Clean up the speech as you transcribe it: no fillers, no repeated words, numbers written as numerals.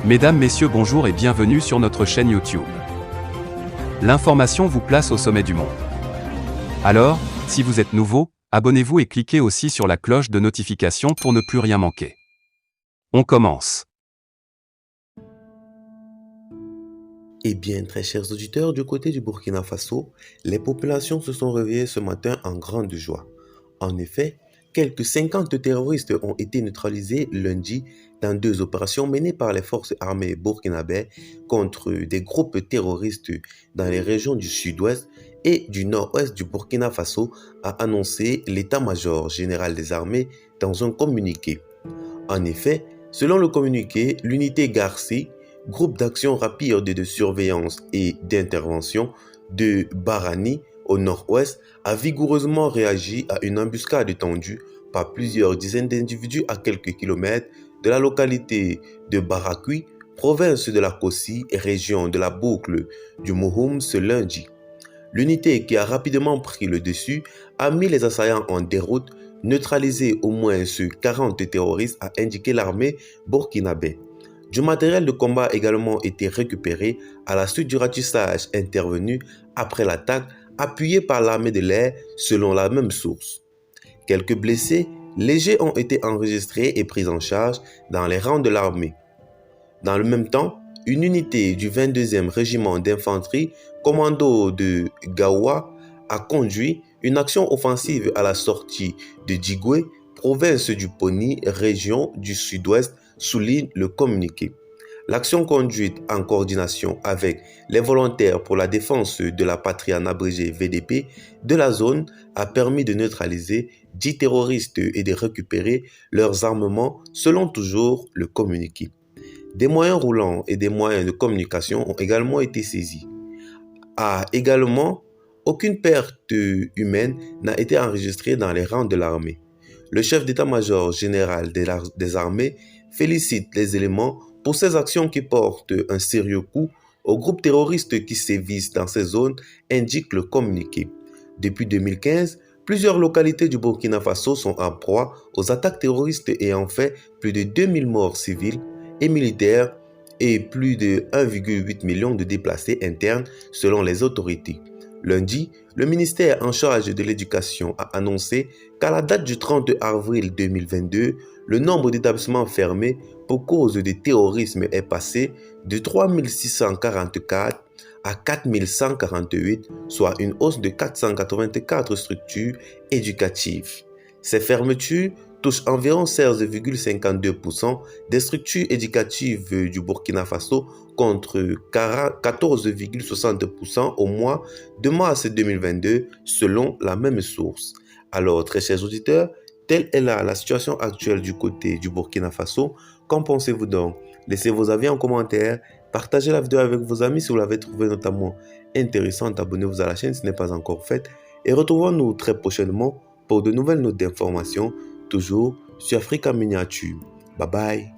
Mesdames, Messieurs, bonjour et bienvenue sur notre chaîne YouTube. L'information vous place au sommet du monde. Alors, si vous êtes nouveau, abonnez-vous et cliquez aussi sur la cloche de notification pour ne plus rien manquer. On commence. Eh bien, très chers auditeurs, du côté du Burkina Faso, les populations se sont réveillées ce matin en grande joie. En effet, quelques 50 terroristes ont été neutralisés lundi dans deux opérations menées par les forces armées burkinabè contre des groupes terroristes dans les régions du sud-ouest et du nord-ouest du Burkina Faso, a annoncé l'état-major général des armées dans un communiqué. En effet, selon le communiqué, l'unité Garci, groupe d'action rapide de surveillance et d'intervention de Barani au nord-ouest, a vigoureusement réagi à une embuscade tendue par plusieurs dizaines d'individus à quelques kilomètres de la localité de Barakui, province de la Kossi et région de la boucle du Mouhoum ce lundi. L'unité qui a rapidement pris le dessus a mis les assaillants en déroute, neutralisé au moins 40 terroristes, a indiqué l'armée burkinabè. Du matériel de combat a également été récupéré à la suite du ratissage intervenu après l'attaque, appuyé par l'armée de l'air selon la même source. Quelques blessés légers ont été enregistrés et pris en charge dans les rangs de l'armée. Dans le même temps, une unité du 22e régiment d'infanterie, commando de Gawa, a conduit une action offensive à la sortie de Djigoué, province du Poni, région du sud-ouest, souligne le communiqué. L'action conduite en coordination avec les volontaires pour la défense de la patrie en abrégé VDP de la zone a permis de neutraliser 10 terroristes et de récupérer leurs armements selon toujours le communiqué. Des moyens roulants et des moyens de communication ont également été saisis. Aucune perte humaine n'a été enregistrée dans les rangs de l'armée. Le chef d'état-major général des armées félicite les éléments pour ces actions qui portent un sérieux coup aux groupes terroristes qui sévissent dans ces zones, indique le communiqué. Depuis 2015, plusieurs localités du Burkina Faso sont en proie aux attaques terroristes ayant fait plus de 2000 morts civils et militaires et plus de 1,8 million de déplacés internes selon les autorités. Lundi, le ministère en charge de l'éducation a annoncé qu'à la date du 30 avril 2022, le nombre d'établissements fermés pour cause de terrorisme est passé de 3644 à 4148, soit une hausse de 484 structures éducatives. Ces fermetures touchent environ 16,52% des structures éducatives du Burkina Faso contre 14,60% au mois de mars 2022 selon la même source. Alors, très chers auditeurs, telle est la situation actuelle du côté du Burkina Faso. Qu'en pensez-vous donc? Laissez vos avis en commentaire, partagez la vidéo avec vos amis si vous l'avez trouvée notamment intéressante, abonnez-vous à la chaîne si ce n'est pas encore fait et retrouvons-nous très prochainement pour de nouvelles notes d'information, toujours sur Africa Miniature. Bye bye.